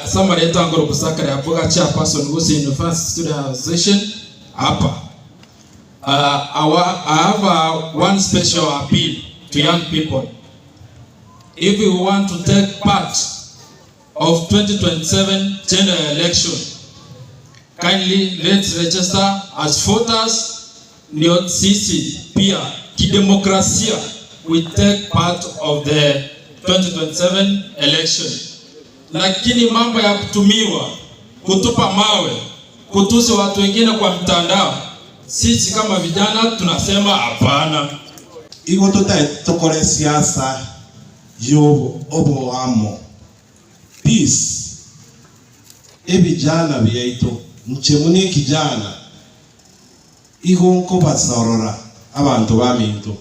Somebody tango kusaka ya boga chairperson Gusii University Student Association hapa. I have one special appeal to young people. If you want to take part of 2027 general election, kindly let's register as voters. Ndio sisi pia kidemokrasia we take part of the 2027 election. Lakini mambo ya kutumiwa, kutupa mawe, kutusi watu wengine kwa mtandao, sisi kama vijana tunasema hapana. Iko tukore siasa yo obo amo peace vijana byaito mchemune kijana iko nko basorora abantu baminto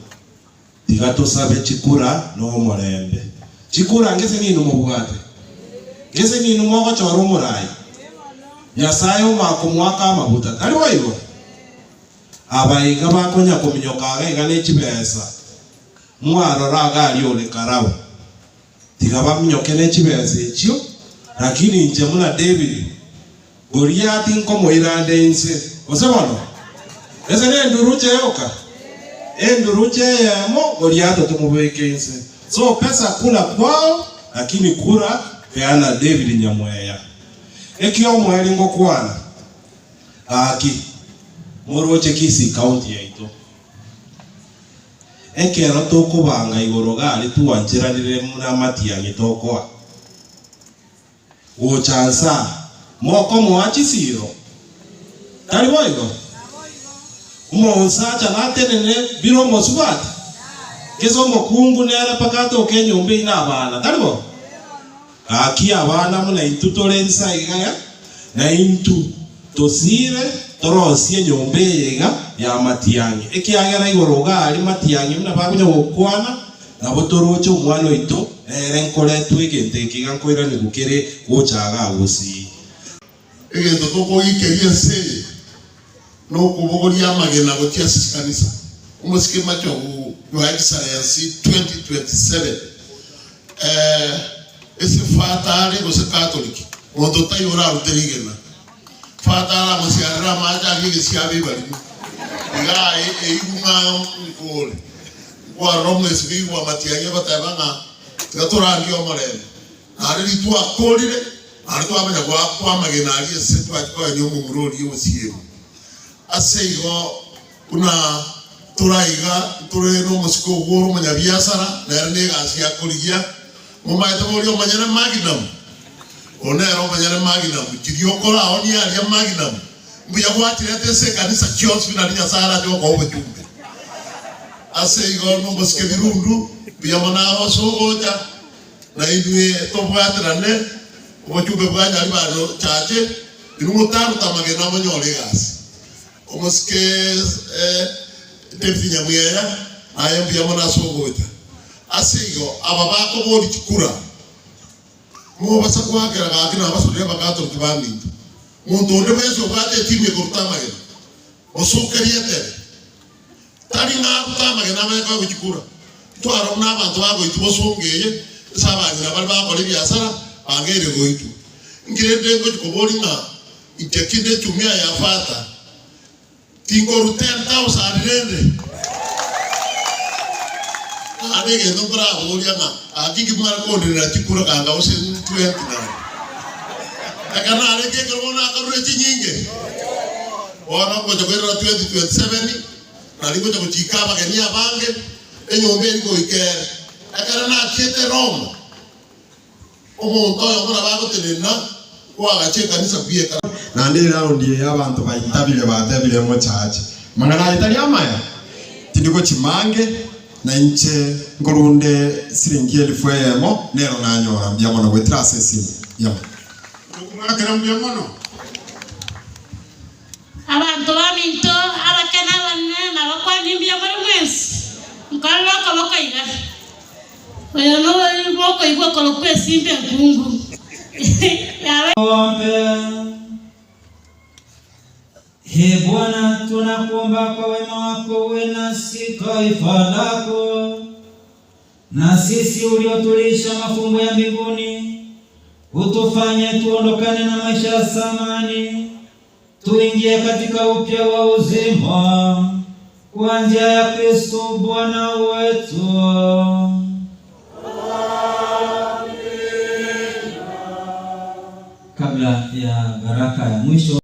tigato sabe chikura no morembe chikura ngese nino mubwate ngese nino mwako choro murai nyasayo makumwaka amabuta kali waiwo abayiga bakonya kuminyoka igane chibesa mwarora gali ole karawo tigaba minyoke ne chibesa ekyo lakini nje muna David Goliath nko moirande inse osebono ese ne nduruche yoka nduruche yamo Goliath tumubeke inse so pesa kula kwao lakini kura peana David Nyamweya ekyo mweli ngo kwana aki Moroche Kisii county yaito ekero tokubanga igoro gali tuwanjiranire muna Matiang'i tokoa ochansa moko mwachi siro tali boigo umonsacha natenene biro mosubati keso mokungu nera pakato kenyombe ina abana tali bo aki abana muna itutolensa igaya na intu tosire torosie nyombe yega ya Matiang'i ekiagera igoro gali Matiang'i muna bakunya gukwana nabo torocho umwana oito enkole twegente kigankoira ni gukere gochaga Gusii egento toko ikeria se no kubogoria magena gotia kanisa umusike macho Your Excellency 2027 ese fatale gose catholic moto tayora uterigena fatala masiara maja gisiabe bali ngai eiguma nikole kwa Romnes biwa Matiang'i batabanga gatora ndio morele ari tu akolire ari tu amenya kwa magena ari se tu atwa ni umurori yosiye aseigo kuna turaiga tureno musiko goro manya biasara na ne gasia koligia mumaito borio manyana magnum onero manyana magnum kidio kola oni ari magnum mbuya kwatire tese kanisa kios binarinya sara jo ko bujumbe aseigo no musike birundu biyamana osogoja na idwe tobwatrane obachube bwanya ari bano chache irumutaru tamagena manyole gasi omuske David Nyamweya ayambi yamana sogoja asigo ababako boli chikura mo basakwagera gakina abasore bakato kibandi muntu onde bezo bate timye kurtamagena osukeriete tari na kutamagena meko kuchikura twaro n'abantu bago itubosongeye sabanyira bali bakora byasara angere goitu ngirende ngo koboli na itekinde tumia ya fata tingo rutenta usarirende anege ndo bravo oliana akiki mara kondira chikura kanga use 20 na kana areke korona akarure chinyinge ora ngo jogera 2027 na lingo jo chikaba kenia bange enyombe liko ikere akara na chete Roma omuntu oyo mura bagotenena wagache kanisa bieka na ndi round y'abantu bayitabire batabire mu chache mangana itali amaya tindiko chimange na inche ngorunde siringi 1000 yemo nero nanyora mbyamo no wetrase simu yama kumara kera mbyamo abantu baminto abakana banena bakwani mbyamo mwezi nkalo kabakaiga oyo no boko igwa kolokwe simbe ngungu Ee Bwana, tunakuomba kwa wema wako uwe nasi taifa lako, na sisi uliotulisha mafumbo ya mbinguni, utufanye tuondokane na maisha ya zamani, tuingie katika upya wa uzima kwa njia ya Kristo Bwana wetu. Kabla ya baraka ya mwisho